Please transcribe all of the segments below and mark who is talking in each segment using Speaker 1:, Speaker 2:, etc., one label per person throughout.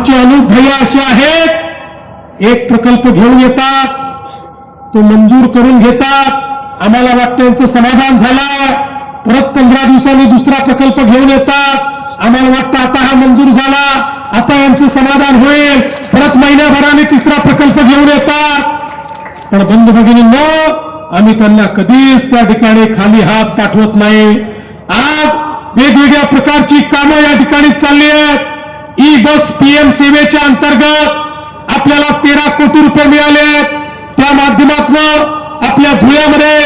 Speaker 1: आमचे अनूप भैया असे आहेत, एक प्रकल्प घेऊन येतात, तो मंजूर करून घेतात, आम्हाला वाटतं यांचं समाधान झालं, परत 15 दिवसांनी दुसरा प्रकल्प घेऊन येतात, आम्हाला वाटतं आता हा मंजूर झाला, आता यांचं समाधान होईल, परत महिन्याभराने तिसरा प्रकल्प घेऊन येतात. पण बंधू भगिनींनो, आम्ही त्यांना कधीच त्या ठिकाणी खाली हात पाठवत नाही. आज वेगवेगळ्या प्रकारची कामं या ठिकाणी चालली आहेत. ई बस पीएम सेवेच्या अंतर्गत आपल्याला 13 कोटी रुपये मिळाले आहेत. त्या माध्यमातून आपल्या धुळ्यामध्ये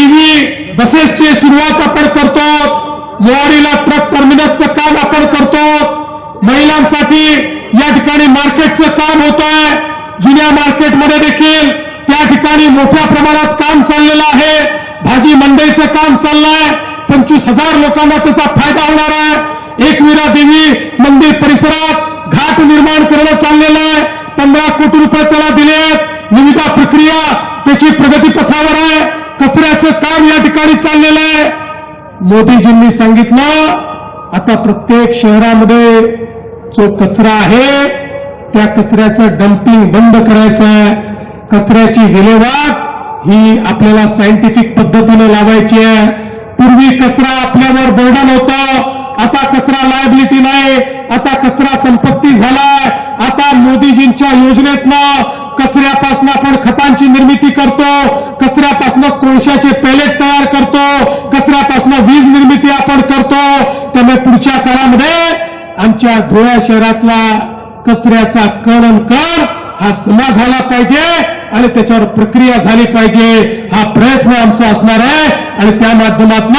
Speaker 1: ईव्ही बसेसची सुरुवात आपण करतो, मोवाडीला ट्रक टर्मिनसचं काम आपण करतो, महिलांसाठी या ठिकाणी मार्केटचं काम होत आहे, जुन्या मार्केटमध्ये देखील त्या ठिकाणी मोठ्या प्रमाणात काम चाललेलं आहे, भाजी मंडईचं काम चाललंय, 25,000 लोकांना त्याचा फायदा होणार आहे. एकविरा देवी मंदिर परिसरात घाट निर्माण करणं चाललेलं आहे, 15 कोटी रुपये त्याला दिलेत, निविदा प्रक्रिया त्याची प्रगती पथावर आहे, कचऱ्याचं काम या ठिकाणी चाललेलं आहे. मोदीजींनी सांगितलं आता प्रत्येक शहरामध्ये जो कचरा आहे त्या कचऱ्याचं डम्पिंग बंद करायचं आहे, कचऱ्याची विल्हेवाट ही आपल्याला सायंटिफिक पद्धतीने लावायची आहे. पूर्वी कचरा आपल्यावर बर्डन होतं, आता कचरा लायबिलिटी नाही, आता कचरा संपत्ती झालाय. आता मोदीजींच्या योजनेतनं कचऱ्यापासून आपण खतांची निर्मिती करतो, कचऱ्यापासून कोळशाचे पेलेट तयार करतो, कचऱ्यापासून वीज निर्मिती आपण करतो. त्यामुळे पुढच्या काळामध्ये आमच्या धुळ्या शहरातला कचऱ्याचा कण आणि कण हा जमा झाला पाहिजे आणि त्याच्यावर प्रक्रिया झाली पाहिजे, हा प्रयत्न आमचा असणार आहे. आणि त्या माध्यमातून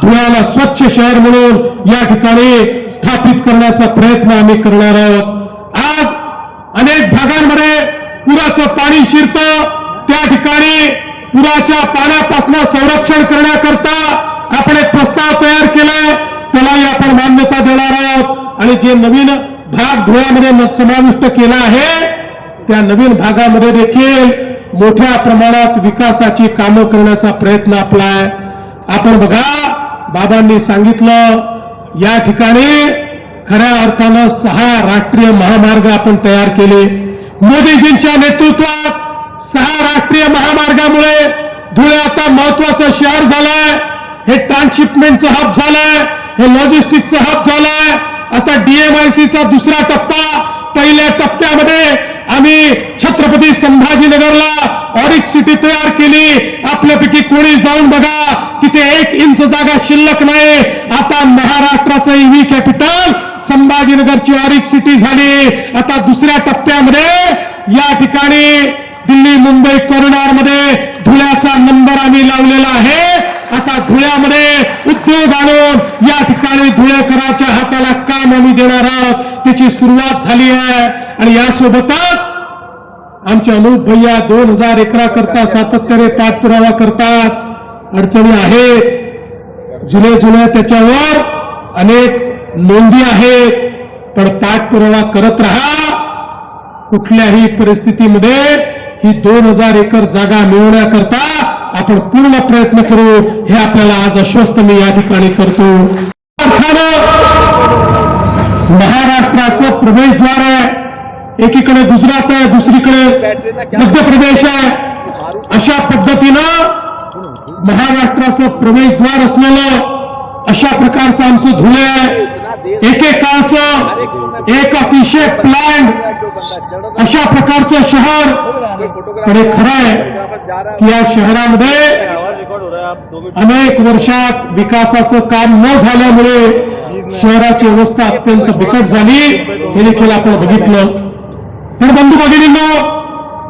Speaker 1: धुळ्याला स्वच्छ शहर म्हणून या ठिकाणी स्थापित करण्याचा प्रयत्न आम्ही करणार आहोत. आज अनेक भागांमध्ये पुराचं पाणी शिरतं, त्या ठिकाणी पुराच्या पाण्यापासून संरक्षण करण्याकरता आपण एक प्रस्ताव तयार केलाय, त्यालाही आपण मान्यता देणार आहोत. आणि जे नवीन भाग धुळ्यामध्ये समाविष्ट केला आहे त्या नवीन भागामध्ये देखील मोठ्या प्रमाणात विकासाची कामं करण्याचा प्रयत्न आपला आहे. आपण बघा, बाबांनी सांगितलं या ठिकाणी खऱ्या अर्थानं 6 राष्ट्रीय महामार्ग आपण तयार केले. मोदीजींच्या नेतृत्वात 6 राष्ट्रीय महामार्गामुळे धुळे आता महत्वाचं शहर झालंय, हे ट्रान्सशिपमेंटचं हब झालंय, हे लॉजिस्टिकचं हब झालंय. आता डीएमआयसीचा दुसरा टप्पा, पहिल्या टप्प्यामध्ये आम्ही छत्रपती संभाजीनगरला ऑरिक सिटी तयार केली. आपल्यापैकी कोणी जाऊन बघा, तिथे 1 इंच जागा शिल्लक नाही. आता महाराष्ट्राचं ईव्ही कॅपिटल संभाजीनगरची ऑरिक सिटी झाली. आता दुसऱ्या टप्प्यामध्ये या ठिकाणी दिल्ली मुंबई कॉरिडॉरमध्ये धुळ्याचा नंबर आम्ही लावलेला आहे. आता धुळ्यामध्ये उद्योग आणून या ठिकाणी धुळेकरांच्या हाताला काम आम्ही देणार आहोत, त्याची सुरुवात झाली आहे. आणि यासोबतच आमचे अनूप भैया 2000 एकराकरता सातत्याने पाठपुरावा करतात. अडचणी आहेत, जुने त्याच्यावर अनेक नोंदी आहेत, पण पाठपुरावा करत राहा. कुठल्याही परिस्थितीमध्ये ही 2000 एकर जागा मिळवण्याकरता आपण पूर्ण प्रयत्न करू, हे आपल्याला आज आश्वस्त मी या ठिकाणी करतो. अर्थानं महाराष्ट्राचं प्रवेशद्वार आहे, एकीकडे गुजरात आहे, दुसरीकडे मध्य प्रदेश आहे. अशा पद्धतीनं महाराष्ट्राचं प्रवेशद्वार असलेलं अशा प्रकारचं आमचं धुळे आहे. एकेकाळचं एक अतिशय प्लॅन अशा प्रकारचं शहर. पण हे खरं आहे की या शहरामध्ये अनेक वर्षात विकासाचं काम न झाल्यामुळे शहराची अवस्था अत्यंत बिकट झाली, हे देखील आपण बघितलं. तर बंधू भगिनींनो,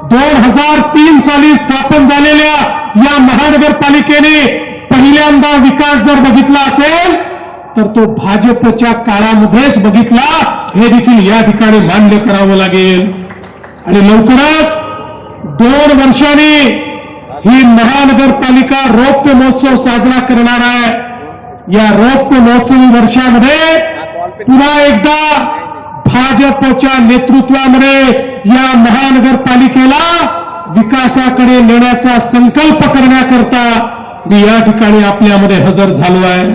Speaker 1: 2003 साली स्थापन झालेल्या या महानगरपालिकेने पहिल्यांदा विकास जर बघितला असेल तर तो भाजपच्या काळामध्येच बघितला, हे देखील या ठिकाणी मान्य करावं लागेल. आणि लवकरच 2 वर्षांनी ही महानगरपालिका रौप्य महोत्सव साजरा करणार आहे. या रौप्य महोत्सवी वर्षामध्ये पुन्हा एकदा भाजपच्या नेतृत्वामध्ये या महानगरपालिकेला विकासाकडे नेण्याचा संकल्प करण्याकरता मी या ठिकाणी आपल्यामध्ये हजर झालो आहे.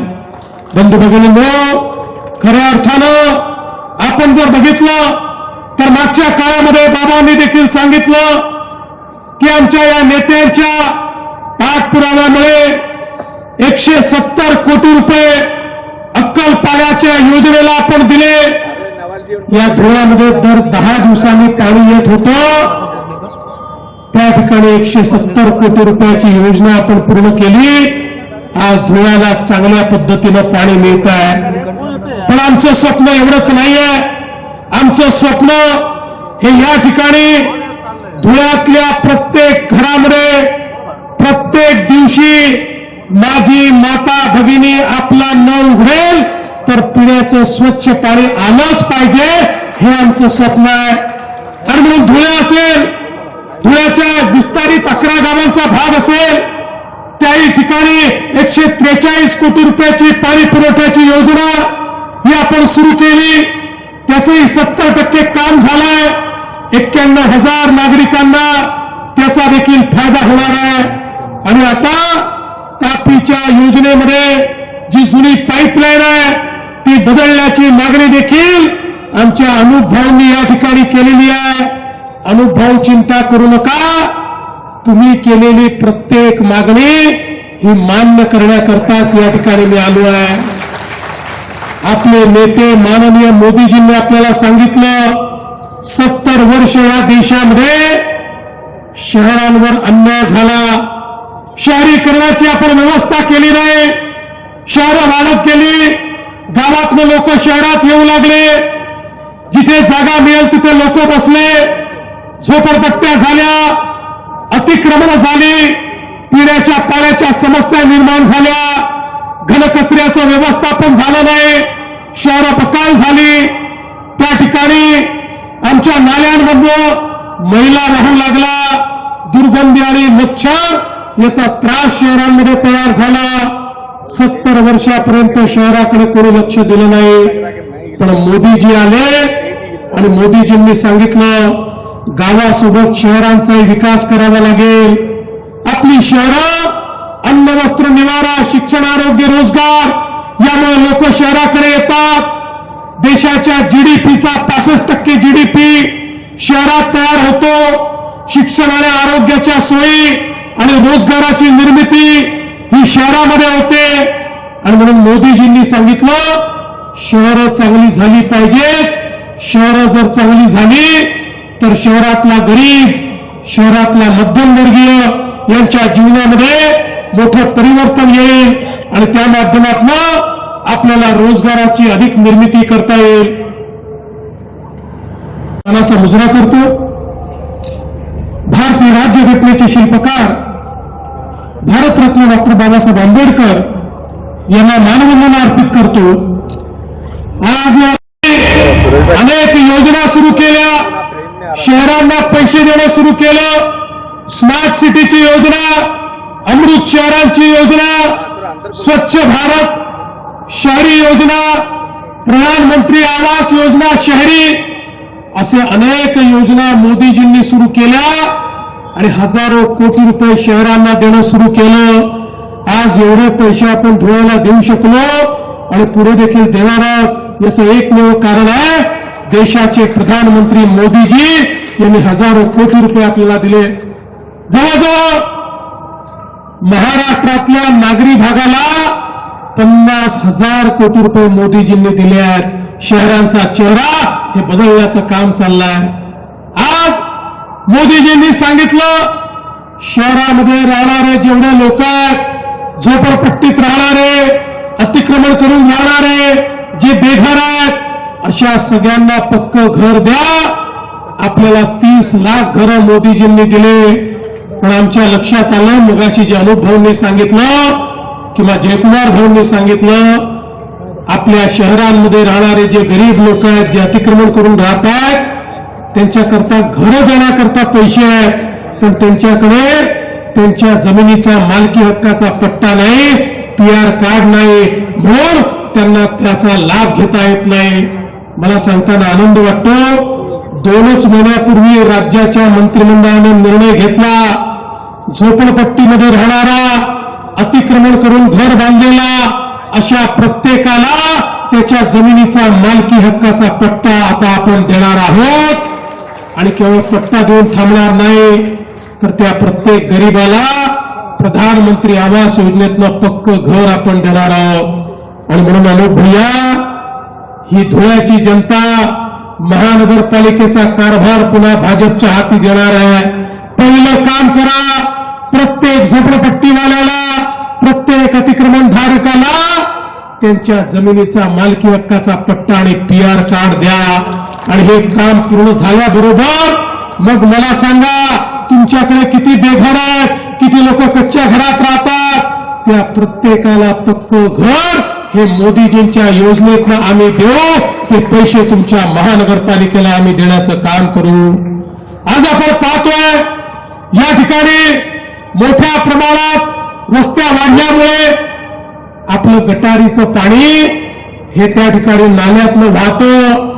Speaker 1: बंधू भगिनींनो, खऱ्या अर्थानं आपण जर बघितलं तर मागच्या काळामध्ये बाबांनी देखील सांगितलं की आमच्या या नेत्यांच्या पाठपुराव्यामुळे 170 कोटी रुपये अक्कलपाड्याच्या योजनेला आपण दिले. या धुळ्यामध्ये दर 10 दिवसांनी पाणी येत होतं. त्या ठिकाणी 170 कोटी रुपयाची योजना आपण पूर्ण केली. आज धुळ्याला चांगल्या पद्धतीनं पाणी मिळत आहे. पण आमचं स्वप्न एवढंच नाहीये. आमचं स्वप्न हे या ठिकाणी धुळ्यातल्या प्रत्येक घरामध्ये प्रत्येक दिवशी माझी माता भगिनी आपला नळ उघडेल तर पिण्याचं स्वच्छ पाणी आलंच पाहिजे, हे आमचं स्वप्न आहे. आणि म्हणून धुळे असेल, धुळ्याच्या विस्तारित 11 गावांचा भाग असेल, त्याही ठिकाणी 143 कोटी रुपयाची पाणी पुरवठ्याची योजना ही आपण सुरू केली. त्याचंही 70% काम झालंय. 91,000 नागरिकांना त्याचा देखील फायदा होणार आहे. आणि आता तापीच्या योजनेमध्ये जी जुनी पाईपलाईन आहे ती बदलण्याची मागणी देखील आमच्या अनुभवांनी या ठिकाणी केलेली आहे. अनुभव चिंता करू नका, तुम्ही केलेली प्रत्येक मागणी ही मान्य करण्याकरताच या ठिकाणी मी आलो आहे. आपले नेते माननीय मोदीजींनी आपल्याला सांगितलं 70 वर्ष या देशामध्ये शहरांवर अन्याय झाला. शहरीकरणाची आपण व्यवस्था केली नाही. शहरं वाढत गेली. गावातले लोक शहरात येऊ लागले. जिथे जागा मिळेल तिथे लोक बसले. झोपडपट्ट्या झाल्या. अतिक्रमण झाली. पिण्याच्या पाण्याच्या समस्या निर्माण झाल्या. घनकचऱ्याचं व्यवस्थापन झालं नाही. शहरं बकाल झाली. त्या ठिकाणी आमच्या नाल्यांमधून मैला वाहू लागला. दुर्गंधी आणि मच्छर याचा त्रास शहरांमध्ये तयार झाला. 70 वर्षापर्यंत शहराकडे कोणी लक्ष दिलं नाही. पण मोदीजी आले आणि मोदीजींनी सांगितलं गावासोबत शहरांचाही विकास करावा लागेल. आपली शहरं अन्न वस्त्र निवारा शिक्षण आरोग्य रोजगार यामुळे लोक शहराकडे येतात. देशाच्या जीडीपीचा 65% जीडीपी शहरात तयार होतो. शिक्षण आणि आरोग्याच्या सोयी आणि रोजगाराची निर्मिती ही शहरामध्ये होते. आणि म्हणून मोदीजींनी सांगितलं शहरं चांगली झाली पाहिजेत. शहरं जर चांगली झाली तर शहरातला गरीब, शहरातला मध्यमवर्गीय यांच्या जीवनामध्ये मोठं परिवर्तन येईल आणि त्या माध्यमातून आपल्याला रोजगाराची अधिक निर्मिती करता येईल. मानाचा मुजरा करतो. भारतीय राज्यघटनेचे शिल्पकार भारतरत्न डॉक्टर बाबासाहेब आंबेडकर यांना मानवंदना अर्पित करतो. आज अनेक योजना सुरू केल्या. शहरांना पैसे देणं सुरू केलं. स्मार्ट सिटीची योजना, अमृत शहरांची योजना, स्वच्छ भारत शहरी योजना, प्रधानमंत्री आवास योजना शहरी, असे अनेक योजना मोदीजींनी सुरू केल्या आणि हजारो कोटी रुपये शहरांना देणं सुरू केलं. आज एवढे पैसे आपण धुळ्याला देऊ शकलो आणि पुढे देखील देणार आहोत. याचं एकमेव कारण आहे देशाचे प्रधानमंत्री मोदीजी यांनी हजारो कोटी रुपये आपल्याला दिले. जवळजवळ महाराष्ट्रातल्या नागरी भागाला 50,000 कोटी रुपये मोदीजींनी दिले आहेत. शहरांचा चेहरा हे बदलण्याचं काम चाललंय. आज मोदीजींनी सांगितलं शहरामध्ये राहणारे जेवढे लोक आहेत, झोपडपट्टीत राहणारे, अतिक्रमण करून राहणारे, जे बेघर आहेत, अशा सगळ्यांना पक्क घर द्या. आपल्याला 30 लाख घरं मोदीजींनी दिले. पण आमच्या लक्षात आलं मगाशी जे अनूप भाऊंनी सांगितलं किंवा जयकुमार भाऊंनी सांगितलं, आपल्या शहरांमध्ये राहणारे जे गरीब लोक आहेत, जे अतिक्रमण करून राहत आहेत, त्यांच्याकरता घरं देण्याकरता पैसे आहेत, पण त्यांच्याकडे त्यांच्या जमिनीचा मालकी हक्काचा पट्टा नाही, PR कार्ड नाही, म्हणून त्यांना त्याचा लाभ घेता येत नाही. मला सांगताना आनंद वाटतो. 2च महिन्यापूर्वी राज्याच्या मंत्रिमंडळाने निर्णय घेतला, झोपडपट्टीमध्ये राहणारा, अतिक्रमण करून घर बांधलेला अशा प्रत्येकाला त्याच्या जमिनीचा मालकी हक्काचा पट्टा आता आपण देणार आहोत आणि केवळ पट्टा देऊन थांबणार नाही तर त्या प्रत्येक गरीबाला प्रधानमंत्री आवास योजनेतलं पक्क घर आपण देणार आहोत. आणि म्हणून अनूप भैया, ही धुळ्याची जनता महानगरपालिकेचा कारभार पुन्हा भाजपच्या हाती देणार आहे. पहिलं काम करा, प्रत्येक झोपडपट्टीवाल्याला, प्रत्येक अतिक्रमणधारकाला त्यांच्या जमिनीचा मालकी हक्काचा पट्टा आणि PR कार्ड द्या. आणि हे काम पूर्ण झाल्याबरोबर मग मला सांगा, तुमच्याकडे किती बेघर आहेत, किती लोक कच्च्या घरात राहतात, त्या प्रत्येकाला पक्क घर हे मोदीजींच्या योजनेतनं आम्ही देऊ. ते पैसे तुमच्या महानगरपालिकेला आम्ही देण्याचं काम करू. आज आपण पाहतोय या ठिकाणी मोठ्या प्रमाणात वस्त्या वाढल्यामुळे आपलं गटारीचं पाणी हे त्या ठिकाणी नाल्यातनं वाहतं,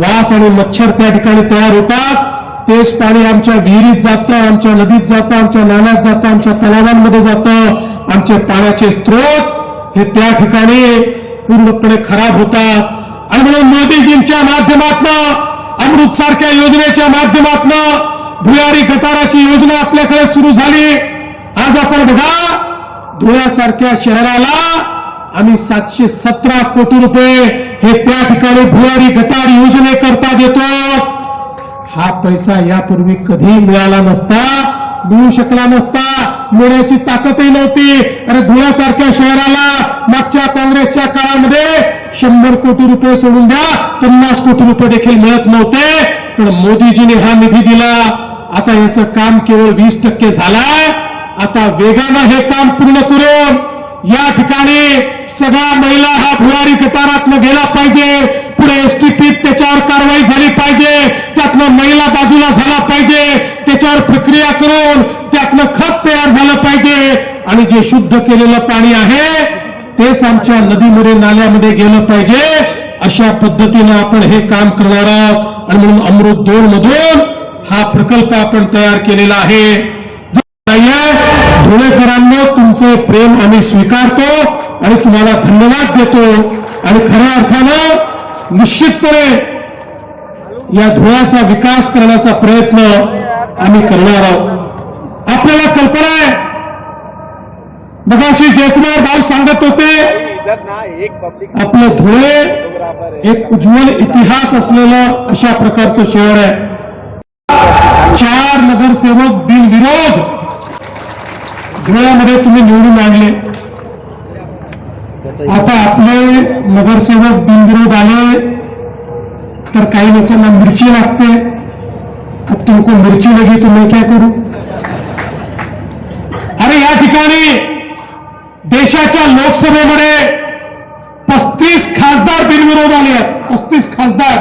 Speaker 1: वास आणि मच्छर त्या ठिकाणी तयार होतात. तेच पाणी आमच्या विहिरीत जातं, आमच्या नदीत जातं, आमच्या नाल्यात जातं, आमच्या तलावांमध्ये जातं. आमचे पाण्याचे स्रोत हे त्या ठिकाणी पूर्णपणे खराब होतात. आणि म्हणून मोदीजींच्या माध्यमातून, अमृत सारख्या योजनेच्या माध्यमातून भुयारी गटाराची योजना आपल्याकडे सुरू झाली. आज आपण बघा, धुळ्यासारख्या शहराला आम्ही 717 कोटी रुपये हे त्या ठिकाणी भुयारी गटार योजनेकरता देतो. हा पैसा यापूर्वी कधी मिळाला नसता, मिळू शकला नसता, मिळण्याची ताकदही नव्हती. अरे धुळ्यासारख्या शहराला मागच्या काँग्रेसच्या काळामध्ये 100 कोटी रुपये सोडून द्या, 50 कोटी रुपये देखील मिळत नव्हते. पण मोदीजीने हा निधी दिला. आता याचं काम केवळ 20% झालंय. आता वेगानं हे काम पूर्ण करून या ठिकाणी सगळ्या महिला हा भुयारी गटारातनं गेला पाहिजे. पुढे STPत त्याच्यावर कारवाई झाली पाहिजे, त्यातनं महिला बाजूला झाला पाहिजे, त्याच्यावर प्रक्रिया करून त्यातनं खत तयार झालं पाहिजे. आणि जे शुद्ध केलेलं पाणी आहे तेच आमच्या नदीमध्ये नाल्यामध्ये गेलं पाहिजे. अशा पद्धतीनं आपण हे काम करणार आहोत. आणि म्हणून अमृत 2 मधून हा प्रकल्प आपण तयार केलेला आहे. धुळेकरांना तुमचे प्रेम आम्ही स्वीकारतो आणि तुम्हाला धन्यवाद देतो. आणि खऱ्या अर्थानं निश्चितपणे या धुळ्याचा विकास करण्याचा प्रयत्न आम्ही करणार आहोत. आपल्याला कल्पना आहे, मगाशी जयकुमार भाऊ सांगत होते, आपलं धुळे एक उज्ज्वल इतिहास असलेलं अशा प्रकारचं शहर आहे. 4 नगरसेवक बिनविरोध धुळ्यामध्ये तुम्ही निवडून आणले. आता आपले नगरसेवक बिनविरोध आले तर काही लोकांना मिरची लागते. अब तुमको मिरची लगी तो मैं क्या करू. अरे या ठिकाणी देशाच्या लोकसभेमध्ये 35 खासदार बिनविरोध आले आहेत. 35 खासदार,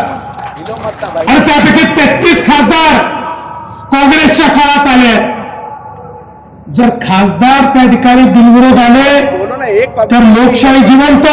Speaker 1: आणि त्यापैकी 33 खासदार काँग्रेसच्या काळात आले आहेत. जर खासदार त्या ठिकाणी बिनविरोध आले तर लोकशाही जिवंत,